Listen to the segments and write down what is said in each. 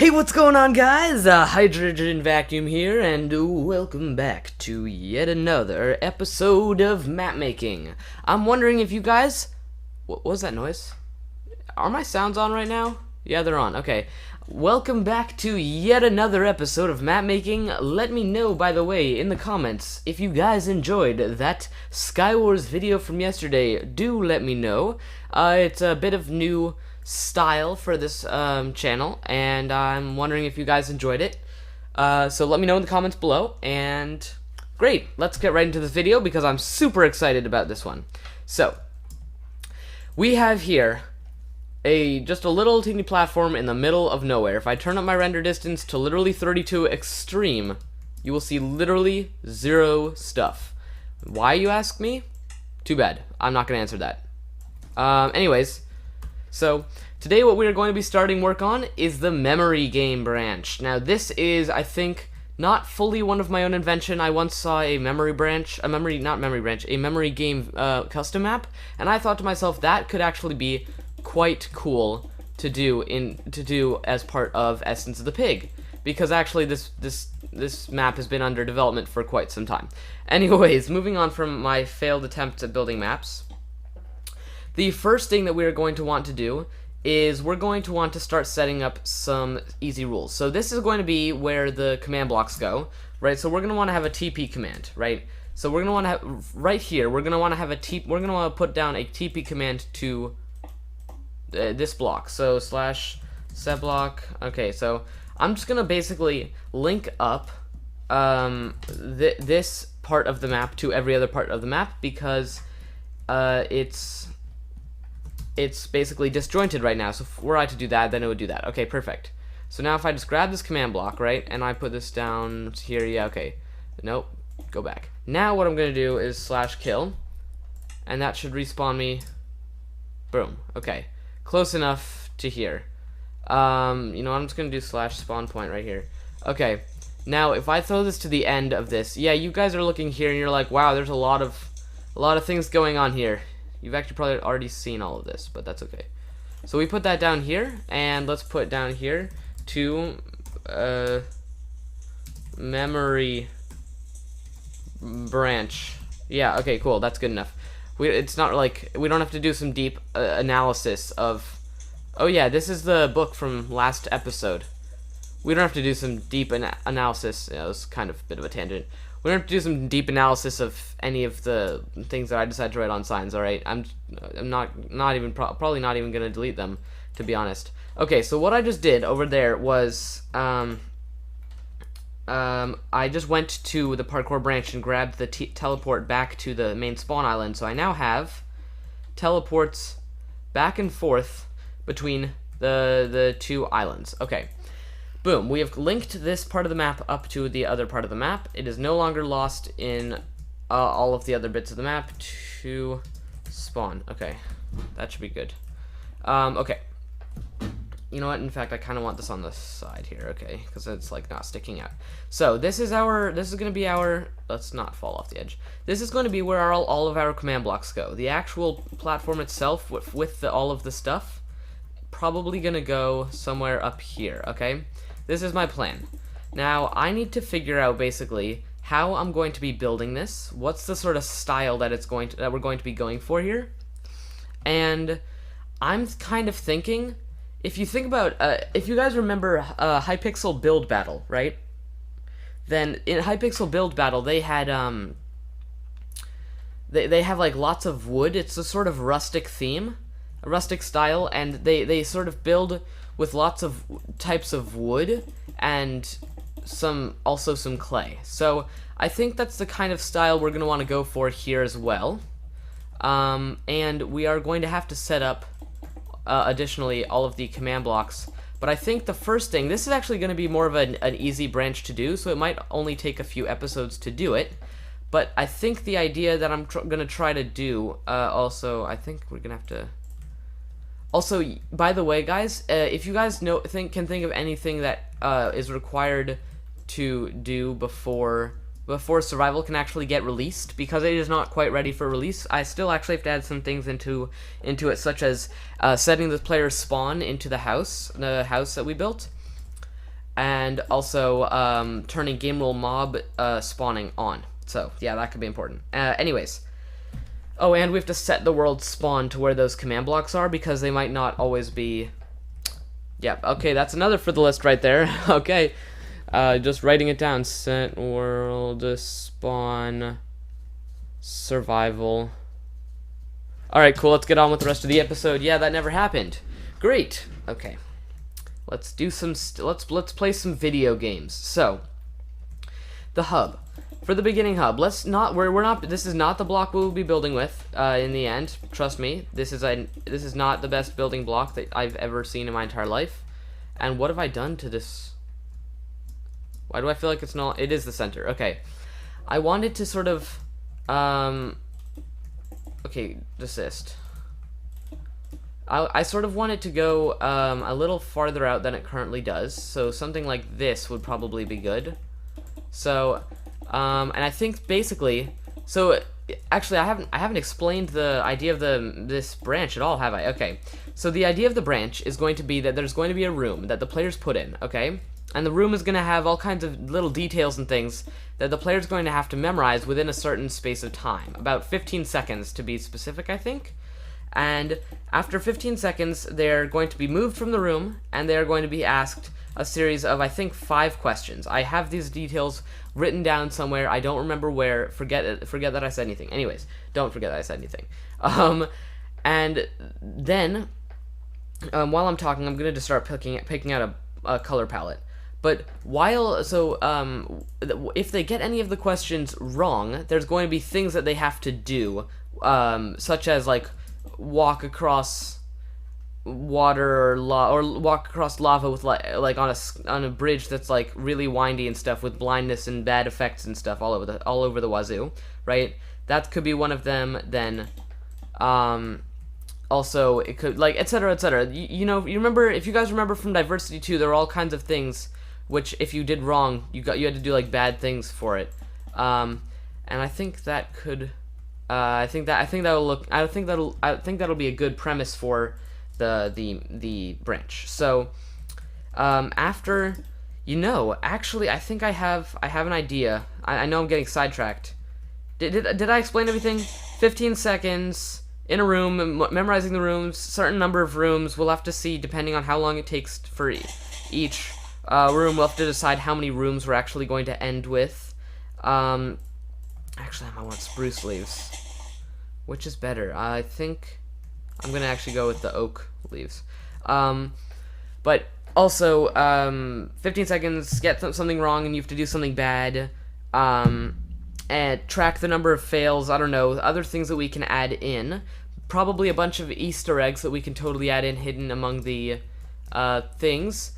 Hey, what's going on, guys? Hydrogen Vacuum here, and welcome back to yet another episode of map making. I'm wondering if you guys... What was that noise? Are my sounds on right now? Yeah, they're on. Okay. Welcome back to yet another episode of map making. Let me know, by the way, in the comments, if you guys enjoyed that Skywars video from yesterday. Do let me know. It's a bit of new style for this channel, and I'm wondering if you guys enjoyed it. So let me know in the comments below, and great, let's get right into this video because I'm super excited about this one. So we have here just a little teeny platform in the middle of nowhere. If I turn up my render distance to literally 32 extreme, you will see literally zero stuff. Why, you ask me? Too bad, I'm not gonna answer that. Anyways, so today what we are going to be starting work on is the memory game branch. Now this is, I think, not fully one of my own invention. I once saw a memory game custom map, and I thought to myself that could actually be quite cool to do as part of Essence of the Pig, because actually this map has been under development for quite some time. Anyways, moving on from my failed attempts at building maps. The first thing that we're going to want to do is we're going to want to start setting up some easy rules. So this is going to be where the command blocks go, right? So we're going to want to have a TP command, right? So we're going to want to have, right here, we're going to want to have we're going to want to put down a TP command to this block. So /set block. Okay, so I'm just going to basically link up this part of the map to every other part of the map because it's basically disjointed right now. So if were I to do that, then it would do that. Okay, perfect. So now if I just grab this command block, right, and I put this down here, yeah, okay. Nope, go back. Now what I'm going to do is /kill, and that should respawn me. Boom. Okay, close enough to here. You know, I'm just going to do /spawn point right here. Okay, now if I throw this to the end of this, yeah, you guys are looking here and you're like, wow, there's a lot of things going on here. You've actually probably already seen all of this, but that's okay. So we put that down here, and let's put down here to memory branch. Yeah, okay, cool, that's good enough. It's not like, we don't have to do some deep analysis of, oh yeah, this is the book from last episode. We don't have to do some deep analysis. Yeah, it was kind of a bit of a tangent. We don't have to do some deep analysis of any of the things that I decided to write on signs, alright? I'm not even, probably not even going to delete them, to be honest. Okay, so what I just did over there was, I just went to the parkour branch and grabbed the teleport back to the main spawn island, so I now have teleports back and forth between the two islands. Okay. Boom, we have linked this part of the map up to the other part of the map. It is no longer lost in all of the other bits of the map to spawn. Okay, that should be good. Okay. You know what, in fact, I kind of want this on the side here, okay, because it's like not sticking out. So this is going to be our, let's not fall off the edge. This is going to be where all of our command blocks go. The actual platform itself with all of the stuff, probably going to go somewhere up here, okay? This is my plan. Now, I need to figure out basically how I'm going to be building this. What's the sort of style that we're going to be going for here? And I'm kind of thinking, if you think about, if you guys remember Hypixel Build Battle, right? Then in Hypixel Build Battle, they had they have like lots of wood. It's a sort of rustic theme, a rustic style, and they sort of build with lots of types of wood and also some clay. So I think that's the kind of style we're going to want to go for here as well. And we are going to have to set up additionally all of the command blocks. But I think the first thing, this is actually going to be more of an easy branch to do, so it might only take a few episodes to do it. But I think the idea that I'm going to try to do, also, I think we're going to have to... Also, by the way, guys, if you guys can think of anything that is required to do before survival can actually get released, because it is not quite ready for release, I still actually have to add some things into it, such as setting the player's spawn into the house that we built. and also turning game rule mob spawning on. So yeah, that could be important. Anyways. Oh, and we have to set the world spawn to where those command blocks are, because they might not always be... Yep, okay, that's another for the list right there. Okay, just writing it down. Set world spawn survival. Alright, cool, let's get on with the rest of the episode. Yeah, that never happened. Great. Okay. Let's do some... let's play some video games. So, the hub. For the beginning hub, let's not... we're not... this is not the block we'll be building with in the end. Trust me. This is not the best building block that I've ever seen in my entire life. And what have I done to this? Why do I feel like it's not... it is the center. Okay. I wanted to sort of... okay, desist. I sort of want it to go a little farther out than it currently does. So something like this would probably be good. So... and I think basically, so actually I haven't explained the idea of this branch at all, have I? Okay, so the idea of the branch is going to be that there's going to be a room that the players put in, okay? And the room is going to have all kinds of little details and things that the player's going to have to memorize within a certain space of time, about 15 seconds to be specific, I think. And after 15 seconds, they're going to be moved from the room, and they're going to be asked a series of, I think, 5 questions. I have these details written down somewhere. I don't remember where. Forget that I said anything. Anyways, don't forget that I said anything. And then, while I'm talking, I'm going to just start picking out a color palette. But if they get any of the questions wrong, there's going to be things that they have to do, such as, like, walk across water or walk across lava with like on a bridge that's like really windy and stuff, with blindness and bad effects and stuff all over the wazoo, right? That could be one of them. Then also it could, like, etc., etc. You know, you remember, if you guys remember from Diversity 2, there are all kinds of things which if you did wrong, you had to do like bad things for it. And I think that could I think that'll be a good premise for the branch. So after, actually I think I have an idea. I know I'm getting sidetracked. Did I explain everything? 15 seconds in a room, memorizing the rooms, certain number of rooms. We'll have to see, depending on how long it takes for each room. We'll have to decide how many rooms we're actually going to end with. Actually, I want spruce leaves. Which is better? I think I'm gonna actually go with the oak leaves. But also, 15 seconds, get something wrong and you have to do something bad. And track the number of fails, I don't know, other things that we can add in. Probably a bunch of Easter eggs that we can totally add in, hidden among the things.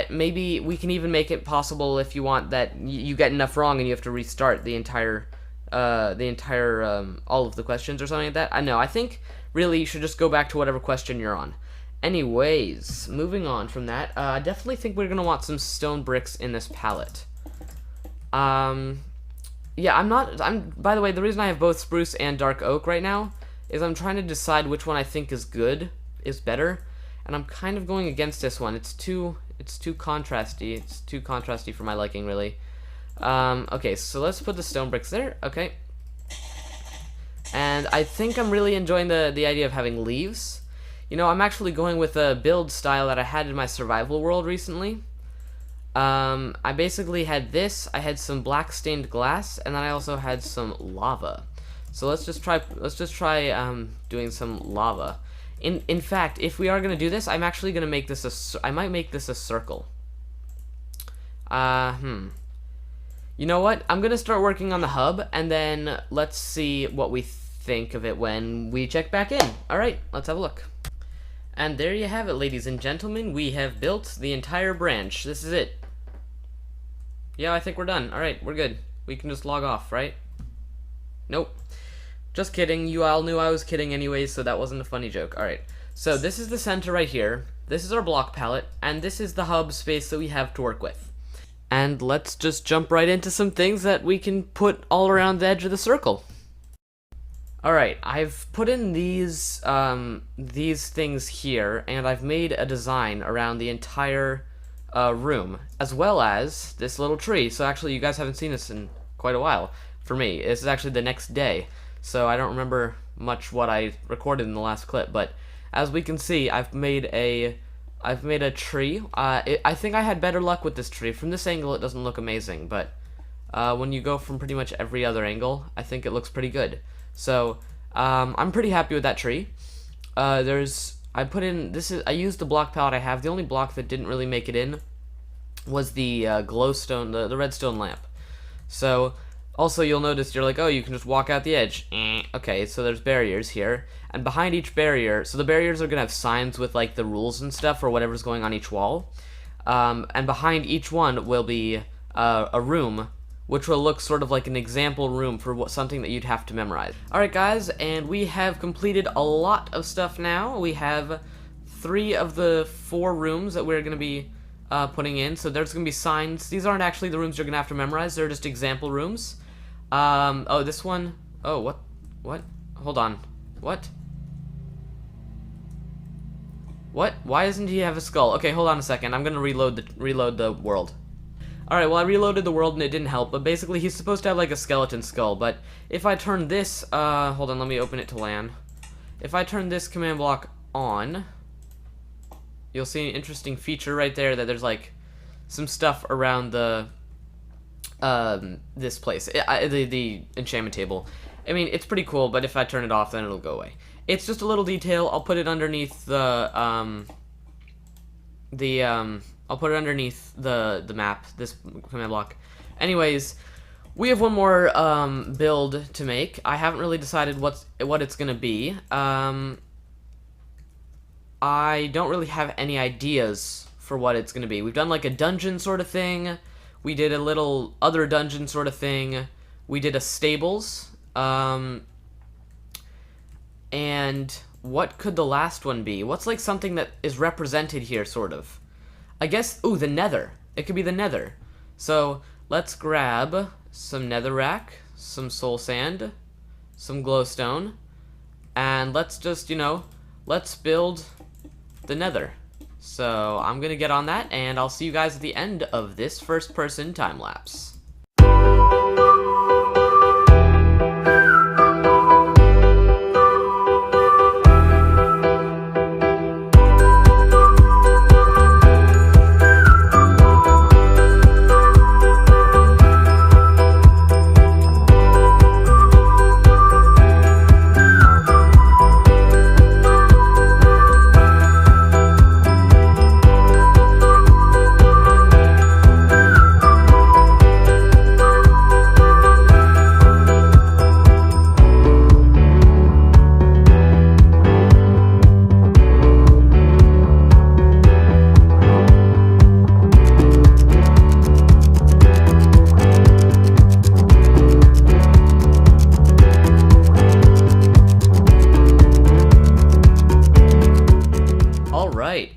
Maybe we can even make it possible, if you want, that you get enough wrong and you have to restart the entire all of the questions or something like that. I know, I think really you should just go back to whatever question you're on. Anyways, moving on from that, I definitely think we're gonna want some stone bricks in this palette. Yeah, by the way, the reason I have both spruce and dark oak right now is I'm trying to decide which one I think is better, and I'm kind of going against this one. It's too contrasty. It's too contrasty for my liking, really. Okay, so let's put the stone bricks there. Okay. And I think I'm really enjoying the idea of having leaves. I'm actually going with a build style that I had in my survival world recently. I basically had this, I had some black stained glass, and then I also had some lava. So let's just try doing some lava. In fact, if we are gonna do this, I'm actually gonna make this I might make this a circle. You know what? I'm gonna start working on the hub, and then let's see what we think of it when we check back in. Alright, let's have a look. And there you have it, ladies and gentlemen. We have built the entire branch. This is it. Yeah, I think we're done. Alright, we're good. We can just log off, right? Nope. Just kidding. You all knew I was kidding anyways, so that wasn't a funny joke. Alright, so this is the center right here. This is our block palette, and this is the hub space that we have to work with. And let's just jump right into some things that we can put all around the edge of the circle. Alright, I've put in these things here, and I've made a design around the entire room, as well as this little tree. So actually, you guys haven't seen this in quite a while. For me, this is actually the next day, so I don't remember much what I recorded in the last clip. But as we can see, I've made a tree. I think I had better luck with this tree. From this angle, it doesn't look amazing, but when you go from pretty much every other angle, I think it looks pretty good. So I'm pretty happy with that tree. I used the block palette I have. The only block that didn't really make it in was the glowstone, the redstone lamp. So also you'll notice you're like, oh, you can just walk out the edge. Okay, so there's barriers here, and behind each barrier, so the barriers are gonna have signs with like the rules and stuff or whatever's going on each wall, and behind each one will be a room which will look sort of like an example room for something that you'd have to memorize. Alright guys, and we have completed a lot of stuff now. We have 3 of the 4 rooms that we're going to be putting in, so there's going to be signs. These aren't actually the rooms you're going to have to memorize, they're just example rooms. Oh, this one, oh, what? Hold on, what? Why doesn't he have a skull? Okay, hold on a second, I'm going to reload the world. Alright, well I reloaded the world and it didn't help, but basically he's supposed to have like a skeleton skull, but if I turn this, hold on, let me open it to LAN. If I turn this command block on, you'll see an interesting feature right there that there's like some stuff around the, this place, the enchantment table. I mean, it's pretty cool, but if I turn it off, then it'll go away. It's just a little detail. I'll put it underneath the map, this command block. Anyways, we have one more build to make. I haven't really decided what it's gonna be. I don't really have any ideas for what it's gonna be. We've done like a dungeon sort of thing. We did a little other dungeon sort of thing. We did a stables. And what could the last one be? What's like something that is represented here, sort of? I guess, ooh, the nether. It could be the nether. So, let's grab some netherrack, some soul sand, some glowstone, and let's just, let's build the nether. So, I'm gonna get on that, and I'll see you guys at the end of this first-person time-lapse.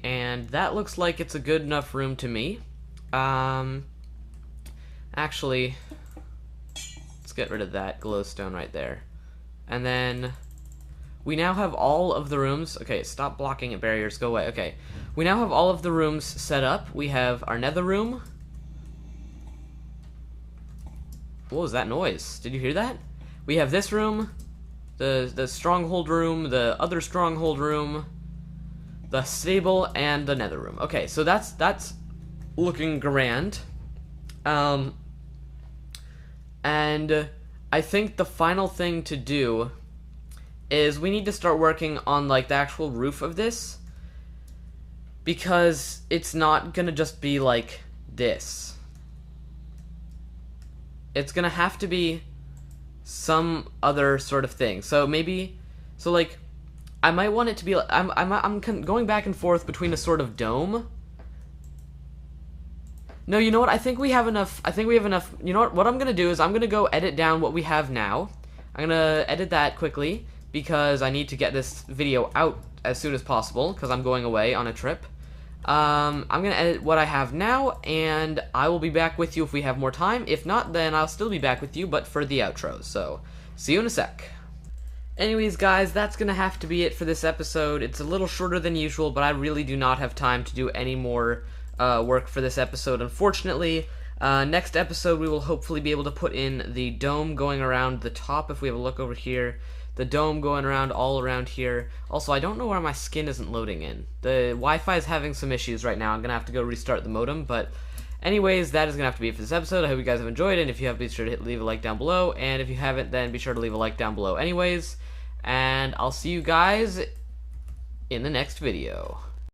And that looks like it's a good enough room to me. Actually, let's get rid of that glowstone right there. And then we now have all of the rooms. Okay, stop blocking at barriers, go away. Okay, we now have all of the rooms set up. We have our nether room. What was that noise? Did you hear that? We have this room, the stronghold room, the other stronghold room, the stable, and the nether room. Okay, so that's looking grand. And I think the final thing to do is we need to start working on like the actual roof of this, because it's not gonna just be like this. It's gonna have to be some other sort of thing. So maybe, so like, I might want it to be, I'm going back and forth between a sort of dome. No, you know what, I think we have enough, you know what I'm gonna do is I'm gonna go edit down what we have now. I'm gonna edit that quickly, because I need to get this video out as soon as possible, because I'm going away on a trip. I'm gonna edit what I have now, and I will be back with you if we have more time. If not, then I'll still be back with you, but for the outro, so see you in a sec. Anyways, guys, that's gonna have to be it for this episode. It's a little shorter than usual, but I really do not have time to do any more work for this episode, unfortunately. Next episode, we will hopefully be able to put in the dome going around the top. If we have a look over here, the dome going around all around here. Also, I don't know why my skin isn't loading in. The Wi-Fi is having some issues right now. I'm gonna have to go restart the modem, but anyways, that is gonna have to be it for this episode. I hope you guys have enjoyed it, and if you have, be sure to leave a like down below, and if you haven't, then be sure to leave a like down below anyways, and I'll see you guys in the next video.